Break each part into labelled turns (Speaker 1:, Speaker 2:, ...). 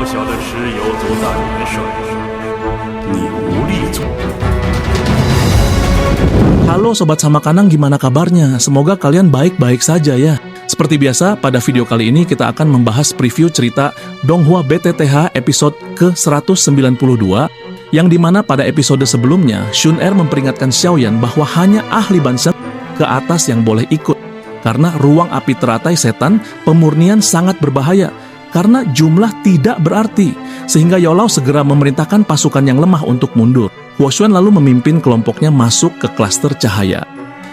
Speaker 1: 不晓得蚩尤族大元帅，你无力阻。
Speaker 2: Halo Sobat Samakanang, gimana kabarnya? Semoga kalian baik-baik saja ya. Seperti biasa, pada video kali ini kita akan membahas preview cerita Donghua BTTH episode ke-192, yang dimana pada episode sebelumnya, Shun Er memperingatkan Xiaoyan bahwa hanya ahli Banshan ke atas yang boleh ikut. Karena ruang api teratai setan, pemurnian sangat berbahaya. Karena jumlah tidak berarti, sehingga Yaolao segera memerintahkan pasukan yang lemah untuk mundur. Huo Xuan lalu memimpin kelompoknya masuk ke klaster cahaya.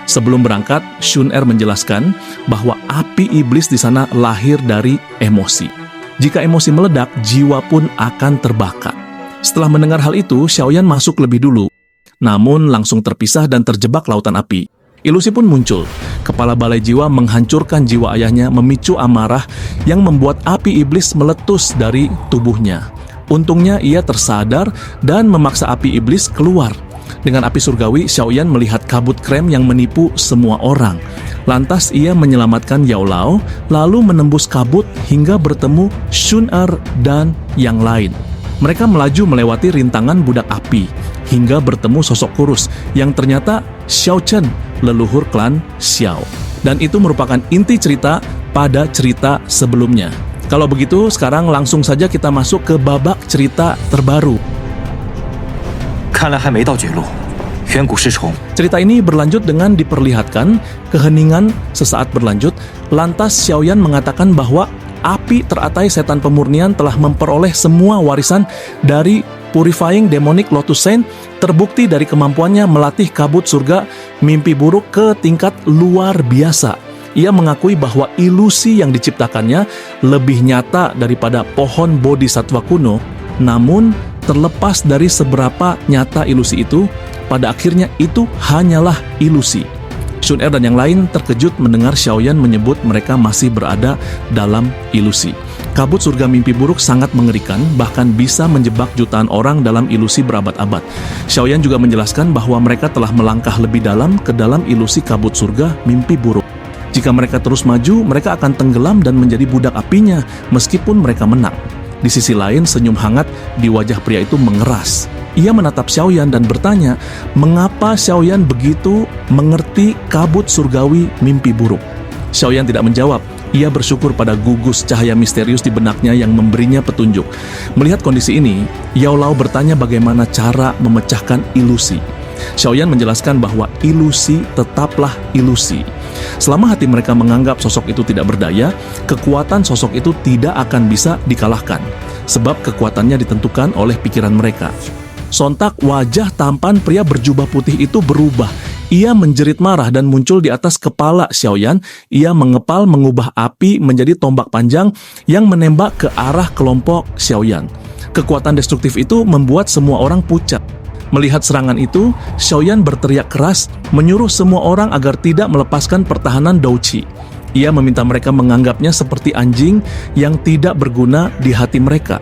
Speaker 2: Sebelum berangkat, Shun Er menjelaskan bahwa api iblis di sana lahir dari emosi. Jika emosi meledak, jiwa pun akan terbakar. Setelah mendengar hal itu, Xiaoyan masuk lebih dulu. Namun langsung terpisah dan terjebak lautan api. Ilusi pun muncul. Kepala balai jiwa menghancurkan jiwa ayahnya, memicu amarah yang membuat api iblis meletus dari tubuhnya. Untungnya ia tersadar dan memaksa api iblis keluar. Dengan api surgawi, Xiaoyan melihat kabut krem yang menipu semua orang. Lantas ia menyelamatkan Yaolao, lalu menembus kabut hingga bertemu Shun Er dan yang lain. Mereka melaju melewati rintangan budak api, hingga bertemu sosok kurus yang ternyata Xiao Chen, leluhur klan Xiao. Dan itu merupakan inti cerita pada cerita sebelumnya. Kalau begitu, sekarang langsung saja kita masuk ke babak cerita terbaru. Cerita ini berlanjut dengan diperlihatkan keheningan sesaat berlanjut. Lantas Xiaoyan mengatakan bahwa api teratai setan pemurnian telah memperoleh semua warisan dari Purifying Demonic Lotus Saint, terbukti dari kemampuannya melatih kabut surga mimpi buruk ke tingkat luar biasa. Ia mengakui bahwa ilusi yang diciptakannya lebih nyata daripada pohon bodhisattva kuno. Namun, terlepas dari seberapa nyata ilusi itu, pada akhirnya itu hanyalah ilusi. Shun Er dan yang lain terkejut mendengar Xiaoyan menyebut mereka masih berada dalam ilusi. Kabut surga mimpi buruk sangat mengerikan, bahkan bisa menjebak jutaan orang dalam ilusi berabad-abad. Xiaoyan juga menjelaskan bahwa mereka telah melangkah lebih dalam ke dalam ilusi kabut surga mimpi buruk. Jika mereka terus maju, mereka akan tenggelam dan menjadi budak apinya meskipun mereka menang. Di sisi lain, senyum hangat di wajah pria itu mengeras. Ia menatap Xiaoyan dan bertanya, mengapa Xiaoyan begitu mengerti kabut surgawi mimpi buruk? Xiaoyan tidak menjawab. Ia bersyukur pada gugus cahaya misterius di benaknya yang memberinya petunjuk. Melihat kondisi ini, Yaolao bertanya bagaimana cara memecahkan ilusi. Xiaoyan menjelaskan bahwa ilusi tetaplah ilusi. Selama hati mereka menganggap sosok itu tidak berdaya, kekuatan sosok itu tidak akan bisa dikalahkan, sebab kekuatannya ditentukan oleh pikiran mereka. Sontak wajah tampan pria berjubah putih itu berubah. Ia menjerit marah dan muncul di atas kepala Xiaoyan. Ia mengepal mengubah api menjadi tombak panjang yang menembak ke arah kelompok Xiaoyan. Kekuatan destruktif itu membuat semua orang pucat. Melihat serangan itu, Xiaoyan berteriak keras, menyuruh semua orang agar tidak melepaskan pertahanan Douqi. Ia meminta mereka menganggapnya seperti anjing yang tidak berguna di hati mereka.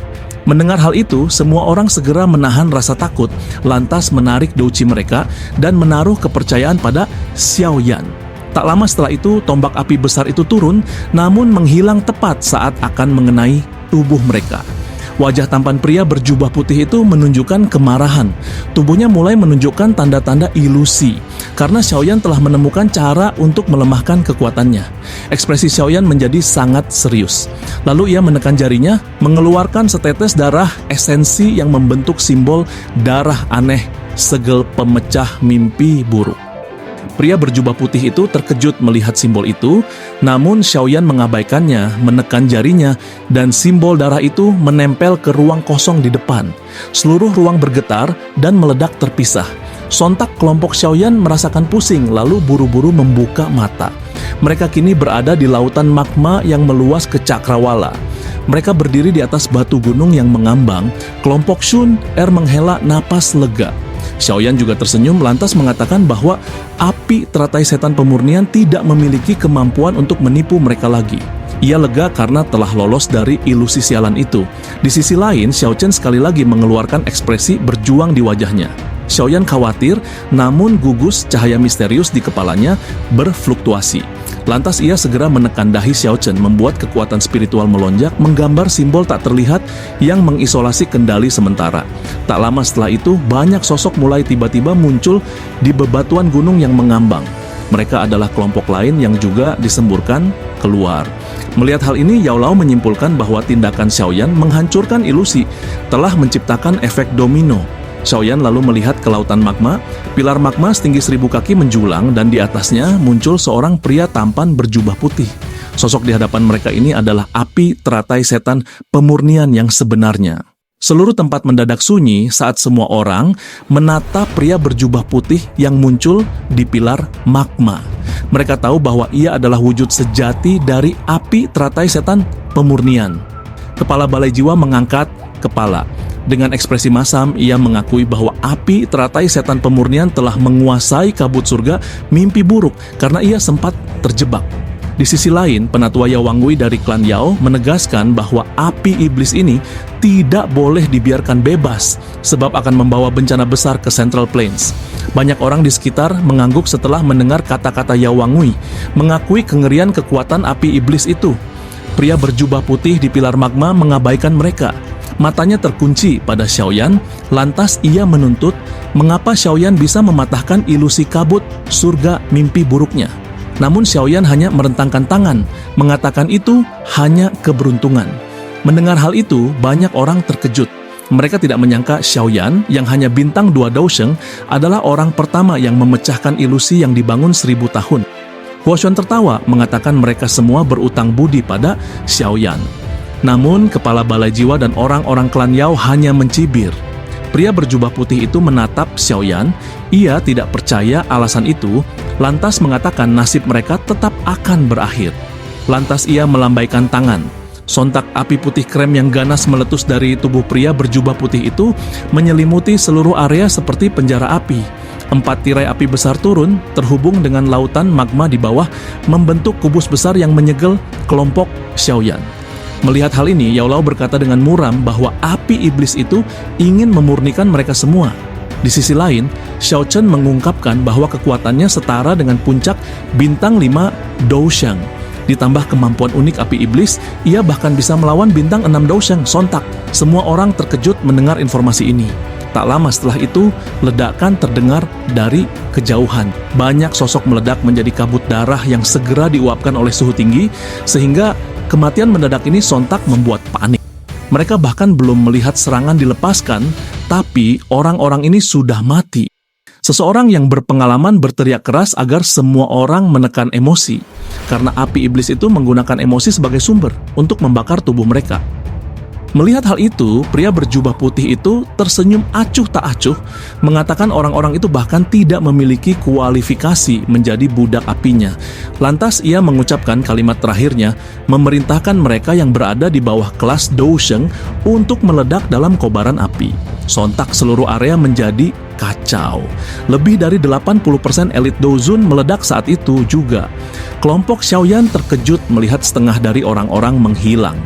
Speaker 2: Mendengar hal itu, semua orang segera menahan rasa takut, lantas menarik Douqi mereka dan menaruh kepercayaan pada Xiaoyan. Tak lama setelah itu, tombak api besar itu turun, namun menghilang tepat saat akan mengenai tubuh mereka. Wajah tampan pria berjubah putih itu menunjukkan kemarahan. Tubuhnya mulai menunjukkan tanda-tanda ilusi, karena Xiaoyan telah menemukan cara untuk melemahkan kekuatannya. Ekspresi Xiaoyan menjadi sangat serius. Lalu ia menekan jarinya, mengeluarkan setetes darah esensi yang membentuk simbol darah aneh, segel pemecah mimpi buruk. Pria berjubah putih itu terkejut melihat simbol itu, namun Xiaoyan mengabaikannya, menekan jarinya, dan simbol darah itu menempel ke ruang kosong di depan. Seluruh ruang bergetar dan meledak terpisah. Sontak kelompok Xiaoyan merasakan pusing, lalu buru-buru membuka mata. Mereka kini berada di lautan magma yang meluas ke cakrawala. Mereka berdiri di atas batu gunung yang mengambang. Kelompok Shun Er menghela napas lega. Xiaoyan juga tersenyum lantas mengatakan bahwa api teratai setan pemurnian tidak memiliki kemampuan untuk menipu mereka lagi. Ia lega karena telah lolos dari ilusi sialan itu. Di sisi lain, Xiao Chen sekali lagi mengeluarkan ekspresi berjuang di wajahnya. Xiaoyan khawatir, namun gugus cahaya misterius di kepalanya berfluktuasi. Lantas ia segera menekan dahi Xiao Chen, membuat kekuatan spiritual melonjak, menggambar simbol tak terlihat yang mengisolasi kendali sementara. Tak lama setelah itu, banyak sosok mulai tiba-tiba muncul di bebatuan gunung yang mengambang. Mereka adalah kelompok lain yang juga disemburkan keluar. Melihat hal ini, Yao Lao menyimpulkan bahwa tindakan Xiaoyan menghancurkan ilusi telah menciptakan efek domino. Xiaoyan lalu melihat ke lautan magma. Pilar magma setinggi 1000 kaki menjulang dan di atasnya muncul seorang pria tampan berjubah putih. Sosok di hadapan mereka ini adalah api teratai setan pemurnian yang sebenarnya. Seluruh tempat mendadak sunyi saat semua orang menatap pria berjubah putih yang muncul di pilar magma. Mereka tahu bahwa ia adalah wujud sejati dari api teratai setan pemurnian. Kepala Balai Jiwa mengangkat kepala. Dengan ekspresi masam, ia mengakui bahwa api teratai setan pemurnian telah menguasai kabut surga mimpi buruk karena ia sempat terjebak. Di sisi lain, penatua Yao Wangwei dari klan Yao menegaskan bahwa api iblis ini tidak boleh dibiarkan bebas sebab akan membawa bencana besar ke Central Plains. Banyak orang di sekitar mengangguk setelah mendengar kata-kata Yao Wangwei, mengakui kengerian kekuatan api iblis itu. Pria berjubah putih di pilar magma mengabaikan mereka. Matanya terkunci pada Xiaoyan, lantas ia menuntut mengapa Xiaoyan bisa mematahkan ilusi kabut surga mimpi buruknya. Namun Xiaoyan hanya merentangkan tangan, mengatakan itu hanya keberuntungan. Mendengar hal itu, banyak orang terkejut. Mereka tidak menyangka Xiaoyan yang hanya bintang 2 Daosheng adalah orang pertama yang memecahkan ilusi yang dibangun 1000 tahun. Huoshuan tertawa, mengatakan mereka semua berutang budi pada Xiaoyan. Namun, kepala Balai Jiwa dan orang-orang klan Yao hanya mencibir. Pria berjubah putih itu menatap Xiaoyan. Ia tidak percaya alasan itu, lantas mengatakan nasib mereka tetap akan berakhir. Lantas ia melambaikan tangan. Sontak api putih krem yang ganas meletus dari tubuh pria berjubah putih itu menyelimuti seluruh area seperti penjara api. 4 tirai api besar turun, terhubung dengan lautan magma di bawah, membentuk kubus besar yang menyegel kelompok Xiaoyan. Melihat hal ini, Yao Lao berkata dengan muram bahwa api iblis itu ingin memurnikan mereka semua. Di sisi lain, Xiao Chen mengungkapkan bahwa kekuatannya setara dengan puncak bintang 5 Daosheng. Ditambah kemampuan unik api iblis, ia bahkan bisa melawan bintang 6 Daosheng sontak. Semua orang terkejut mendengar informasi ini. Tak lama setelah itu, ledakan terdengar dari kejauhan. Banyak sosok meledak menjadi kabut darah yang segera diuapkan oleh suhu tinggi, sehingga kematian mendadak ini sontak membuat panik. Mereka bahkan belum melihat serangan dilepaskan, tapi orang-orang ini sudah mati. Seseorang yang berpengalaman berteriak keras agar semua orang menekan emosi, karena api iblis itu menggunakan emosi sebagai sumber untuk membakar tubuh mereka. Melihat hal itu, pria berjubah putih itu tersenyum acuh tak acuh, mengatakan orang-orang itu bahkan tidak memiliki kualifikasi menjadi budak apinya. Lantas ia mengucapkan kalimat terakhirnya, memerintahkan mereka yang berada di bawah kelas Daosheng untuk meledak dalam kobaran api. Sontak seluruh area menjadi kacau. Lebih dari 80% elit Dozun meledak saat itu juga. Kelompok Xiaoyan terkejut melihat setengah dari orang-orang menghilang.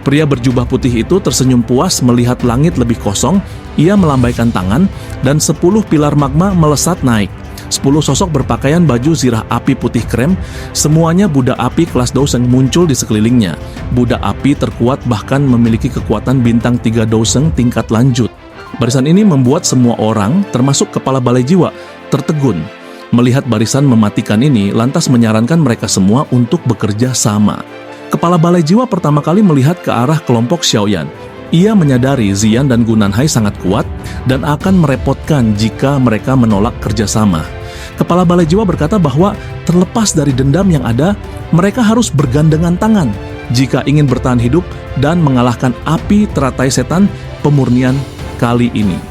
Speaker 2: Pria berjubah putih itu tersenyum puas melihat langit lebih kosong. Ia melambaikan tangan dan 10 pilar magma melesat naik. 10 sosok berpakaian baju zirah api putih krem, semuanya budak api kelas Daosheng muncul di sekelilingnya. Budak api terkuat bahkan memiliki kekuatan bintang 3 Daosheng tingkat lanjut. Barisan ini membuat semua orang, termasuk kepala Balai Jiwa, tertegun. Melihat barisan mematikan ini, lantas menyarankan mereka semua untuk bekerja sama. Kepala Balai Jiwa pertama kali melihat ke arah kelompok Xiaoyan. Ia menyadari Ziyan dan Gunanhai sangat kuat dan akan merepotkan jika mereka menolak kerjasama. Kepala Balai Jiwa berkata bahwa terlepas dari dendam yang ada, mereka harus bergandengan tangan jika ingin bertahan hidup dan mengalahkan api teratai setan pemurnian kali ini.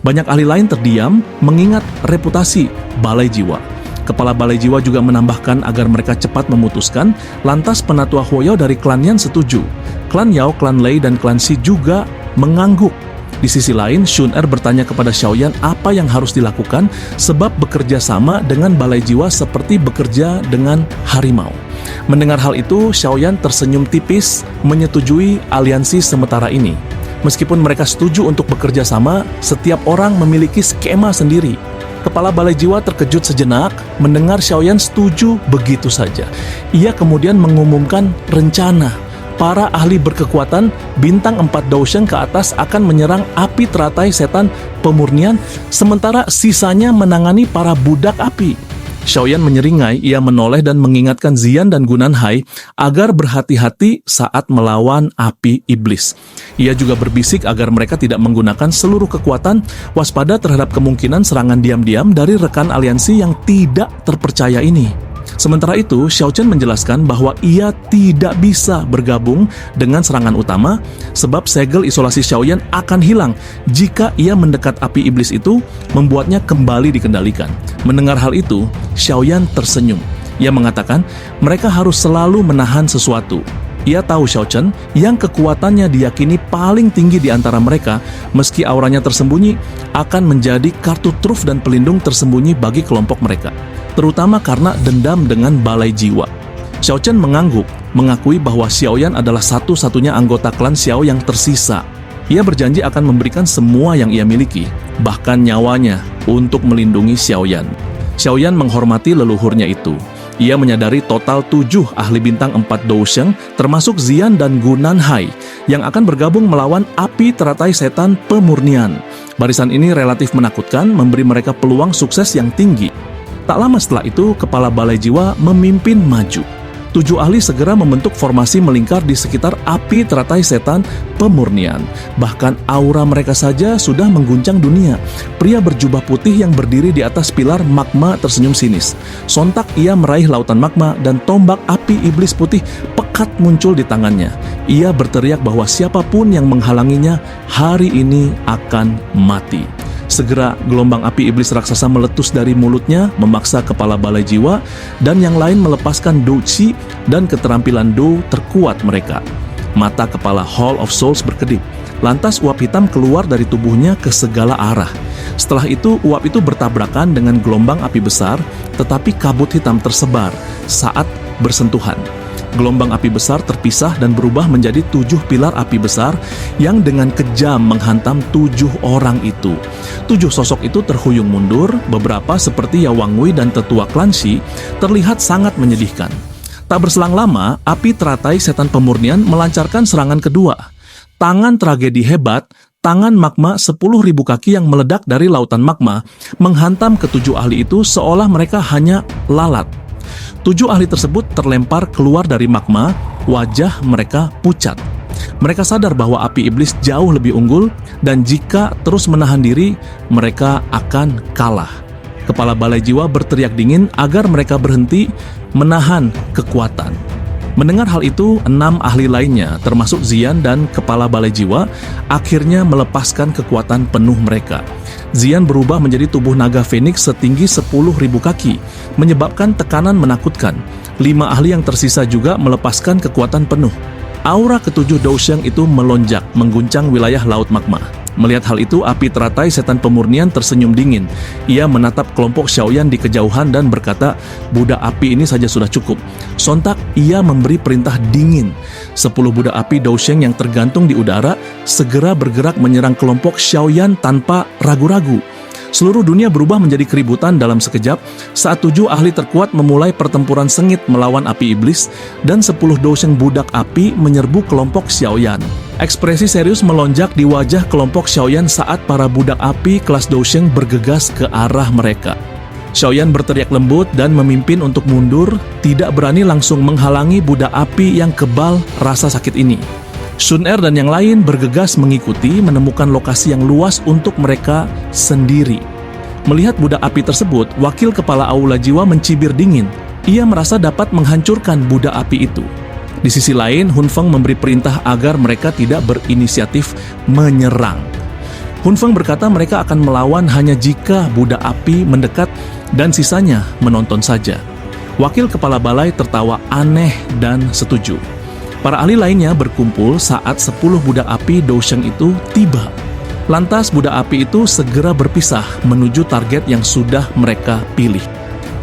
Speaker 2: Banyak ahli lain terdiam mengingat reputasi Balai Jiwa. Kepala Balai Jiwa juga menambahkan agar mereka cepat memutuskan, lantas penatua Huoyao dari klan Yan setuju. Klan Yao, klan Lei, dan klan Xi juga mengangguk. Di sisi lain, Xun Er bertanya kepada Xiaoyan apa yang harus dilakukan sebab bekerja sama dengan Balai Jiwa seperti bekerja dengan harimau. Mendengar hal itu, Xiaoyan tersenyum tipis menyetujui aliansi sementara ini. Meskipun mereka setuju untuk bekerja sama, setiap orang memiliki skema sendiri. Kepala Balai Jiwa terkejut sejenak mendengar Xiaoyan setuju begitu saja. Ia kemudian mengumumkan rencana. Para ahli berkekuatan bintang 4 Daosheng ke atas akan menyerang api teratai setan pemurnian, sementara sisanya menangani para budak api. Xiaoyan menyeringai, ia menoleh dan mengingatkan Xian dan Gunanhai agar berhati-hati saat melawan api iblis. Ia juga berbisik agar mereka tidak menggunakan seluruh kekuatan, waspada terhadap kemungkinan serangan diam-diam dari rekan aliansi yang tidak terpercaya ini. Sementara itu, Xiao Chen menjelaskan bahwa ia tidak bisa bergabung dengan serangan utama sebab segel isolasi Xiaoyan akan hilang jika ia mendekat api iblis itu, membuatnya kembali dikendalikan. Mendengar hal itu, Xiaoyan tersenyum. Ia mengatakan mereka harus selalu menahan sesuatu. Ia tahu Xiao Chen yang kekuatannya diyakini paling tinggi di antara mereka, meski auranya tersembunyi, akan menjadi kartu truf dan pelindung tersembunyi bagi kelompok mereka, terutama karena dendam dengan Balai Jiwa. Xiao Chen mengangguk, mengakui bahwa Xiaoyan adalah satu-satunya anggota klan Xiao yang tersisa. Ia berjanji akan memberikan semua yang ia miliki, bahkan nyawanya, untuk melindungi Xiaoyan. Xiaoyan menghormati leluhurnya itu. Ia menyadari total 7 ahli bintang 4 Daosheng, termasuk Xian dan Gunanhai, yang akan bergabung melawan api teratai setan pemurnian. Barisan ini relatif menakutkan, memberi mereka peluang sukses yang tinggi. Tak lama setelah itu, Kepala Balai Jiwa memimpin maju. 7 ahli segera membentuk formasi melingkar di sekitar api teratai setan pemurnian. Bahkan aura mereka saja sudah mengguncang dunia. Pria berjubah putih yang berdiri di atas pilar magma tersenyum sinis. Sontak ia meraih lautan magma dan tombak api iblis putih pekat muncul di tangannya. Ia berteriak bahwa siapapun yang menghalanginya hari ini akan mati. Segera gelombang api iblis raksasa meletus dari mulutnya, memaksa Kepala Balai Jiwa dan yang lain melepaskan Dou Qi dan keterampilan Dou terkuat mereka. Mata Kepala Hall of Souls berkedip. Lantas uap hitam keluar dari tubuhnya ke segala arah. Setelah itu uap itu bertabrakan dengan gelombang api besar, tetapi kabut hitam tersebar saat bersentuhan. Gelombang api besar terpisah dan berubah menjadi 7 pilar api besar yang dengan kejam menghantam 7 orang itu. 7 sosok itu terhuyung mundur, beberapa seperti Yawang Wei dan tetua klan Shi terlihat sangat menyedihkan. Tak berselang lama, api teratai setan pemurnian melancarkan serangan kedua. Tangan tragedi hebat, tangan magma 10.000 kaki yang meledak dari lautan magma, menghantam ke-7 ahli itu seolah mereka hanya lalat. 7 ahli tersebut terlempar keluar dari magma, wajah mereka pucat. Mereka sadar bahwa api iblis jauh lebih unggul dan jika terus menahan diri, mereka akan kalah. Kepala Balai Jiwa berteriak dingin agar mereka berhenti menahan kekuatan. Mendengar hal itu, 6 ahli lainnya, termasuk Xian dan Kepala Balai Jiwa, akhirnya melepaskan kekuatan penuh mereka. Xian berubah menjadi tubuh naga Phoenix setinggi 10.000 kaki, menyebabkan tekanan menakutkan. 5 ahli yang tersisa juga melepaskan kekuatan penuh. Aura ke-7 Daosheng itu melonjak, mengguncang wilayah laut magma. Melihat hal itu, api teratai setan pemurnian tersenyum dingin. Ia menatap kelompok Xiaoyan di kejauhan dan berkata, budak api ini saja sudah cukup. Sontak, ia memberi perintah dingin. 10 budak api Daosheng yang tergantung di udara segera bergerak menyerang kelompok Xiaoyan tanpa ragu-ragu. Seluruh dunia berubah menjadi keributan dalam sekejap saat 7 ahli terkuat memulai pertempuran sengit melawan api iblis dan 10 Daosheng budak api menyerbu kelompok Xiaoyan. Ekspresi serius melonjak di wajah kelompok Xiaoyan saat para budak api kelas Daosheng bergegas ke arah mereka. Xiaoyan berteriak lembut dan memimpin untuk mundur, tidak berani langsung menghalangi budak api yang kebal rasa sakit ini. Sun Er dan yang lain bergegas mengikuti, menemukan lokasi yang luas untuk mereka sendiri. Melihat budak api tersebut, wakil kepala Aula Jiwa mencibir dingin. Ia merasa dapat menghancurkan budak api itu. Di sisi lain, Hun Feng memberi perintah agar mereka tidak berinisiatif menyerang. Hun Feng berkata mereka akan melawan hanya jika budak api mendekat dan sisanya menonton saja. Wakil kepala balai tertawa aneh dan setuju. Para ahli lainnya berkumpul saat 10 budak api Daosheng itu tiba. Lantas budak api itu segera berpisah menuju target yang sudah mereka pilih.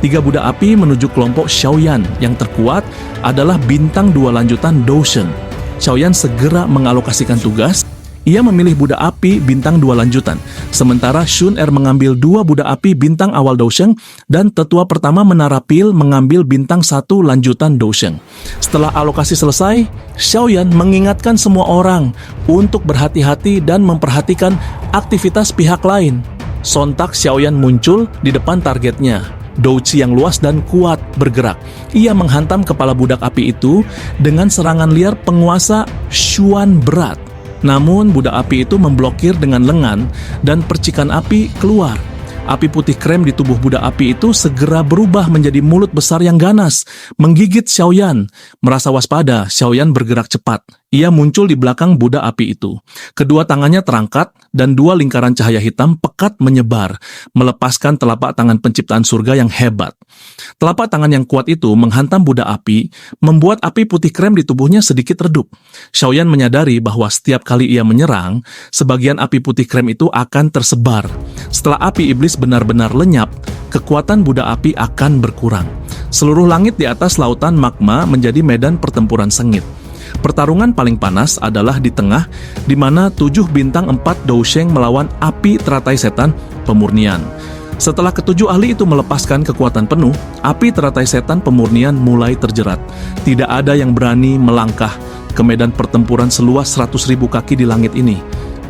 Speaker 2: 3 budak api menuju kelompok Xiaoyan yang terkuat adalah bintang 2 lanjutan Daosheng. Xiaoyan segera mengalokasikan tugas. Ia memilih Buddha api bintang 2 lanjutan, sementara Shun Er mengambil 2 Buddha api bintang awal Dousheng, dan tetua pertama Menara Pil mengambil bintang 1 lanjutan Dousheng. Setelah alokasi selesai, Xiaoyan mengingatkan semua orang untuk berhati-hati dan memperhatikan aktivitas pihak lain. Sontak Xiaoyan muncul di depan targetnya. Douqi yang luas dan kuat bergerak. Ia menghantam kepala budak api itu dengan serangan liar penguasa Xuan berat. Namun budak api itu memblokir dengan lengan dan percikan api keluar. Api putih krem di tubuh budak api itu segera berubah menjadi mulut besar yang ganas, menggigit Xiaoyan. Merasa waspada, Xiaoyan bergerak cepat. Ia muncul di belakang budak api itu. Kedua tangannya terangkat dan 2 lingkaran cahaya hitam pekat menyebar, melepaskan telapak tangan penciptaan surga yang hebat. Telapak tangan yang kuat itu menghantam budak api, membuat api putih krem di tubuhnya sedikit redup. Xiaoyan menyadari bahwa setiap kali ia menyerang, sebagian api putih krem itu akan tersebar. Setelah api iblis benar-benar lenyap, kekuatan budak api akan berkurang. Seluruh langit di atas lautan magma menjadi medan pertempuran sengit. Pertarungan paling panas adalah di tengah, di mana 7 bintang 4 Dousheng melawan api teratai setan pemurnian. Setelah ke-7 ahli itu melepaskan kekuatan penuh, api teratai setan pemurnian mulai terjerat. Tidak ada yang berani melangkah ke medan pertempuran seluas 100.000 kaki di langit ini.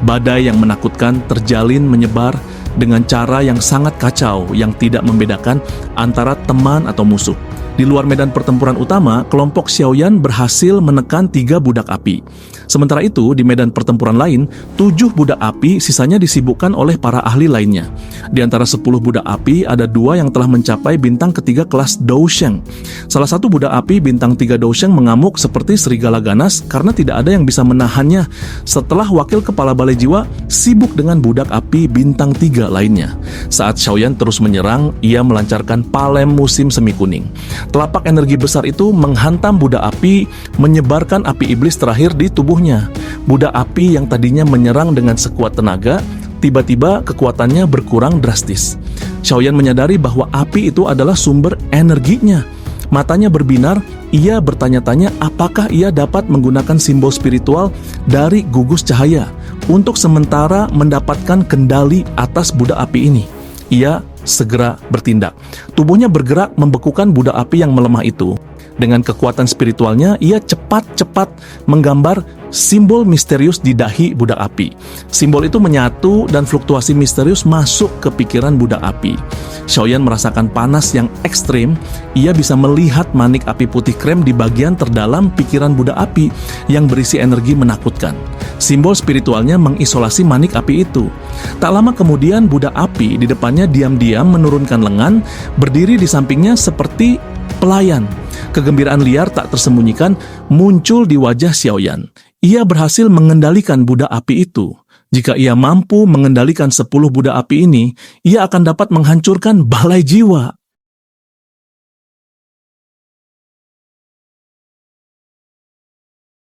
Speaker 2: Badai yang menakutkan terjalin menyebar dengan cara yang sangat kacau yang tidak membedakan antara teman atau musuh. Di luar medan pertempuran utama, kelompok Xiaoyan berhasil menekan 3 budak api. Sementara itu, di medan pertempuran lain, 7 budak api sisanya disibukkan oleh para ahli lainnya. Di antara 10 budak api, ada 2 yang telah mencapai bintang ketiga kelas Dousheng. Salah satu budak api bintang 3 Dousheng mengamuk seperti serigala ganas karena tidak ada yang bisa menahannya setelah wakil kepala balai jiwa sibuk dengan budak api bintang 3 lainnya. Saat Xiaoyan terus menyerang, ia melancarkan palem musim semi kuning. Telapak energi besar itu menghantam budak api, menyebarkan api iblis terakhir di tubuhnya. Budak api yang tadinya menyerang dengan sekuat tenaga, tiba-tiba kekuatannya berkurang drastis. Xiaoyan menyadari bahwa api itu adalah sumber energinya. Matanya berbinar, ia bertanya-tanya apakah ia dapat menggunakan simbol spiritual dari gugus cahaya untuk sementara mendapatkan kendali atas budak api ini. Ia segera bertindak. Tubuhnya bergerak membekukan budak api yang melemah itu. Dengan kekuatan spiritualnya, ia cepat-cepat menggambar simbol misterius di dahi budak api. Simbol itu menyatu dan fluktuasi misterius masuk ke pikiran budak api. Xiaoyan merasakan panas yang ekstrim. Ia bisa melihat manik api putih krem di bagian terdalam pikiran budak api yang berisi energi menakutkan. Simbol spiritualnya mengisolasi manik api itu. Tak lama kemudian budak api di depannya diam-diam menurunkan lengan, berdiri di sampingnya seperti pelayan. Kegembiraan liar tak tersembunyikan muncul di wajah Xiaoyan. Ia berhasil mengendalikan budak api itu. Jika ia mampu mengendalikan 10 budak api ini, ia akan dapat menghancurkan balai jiwa.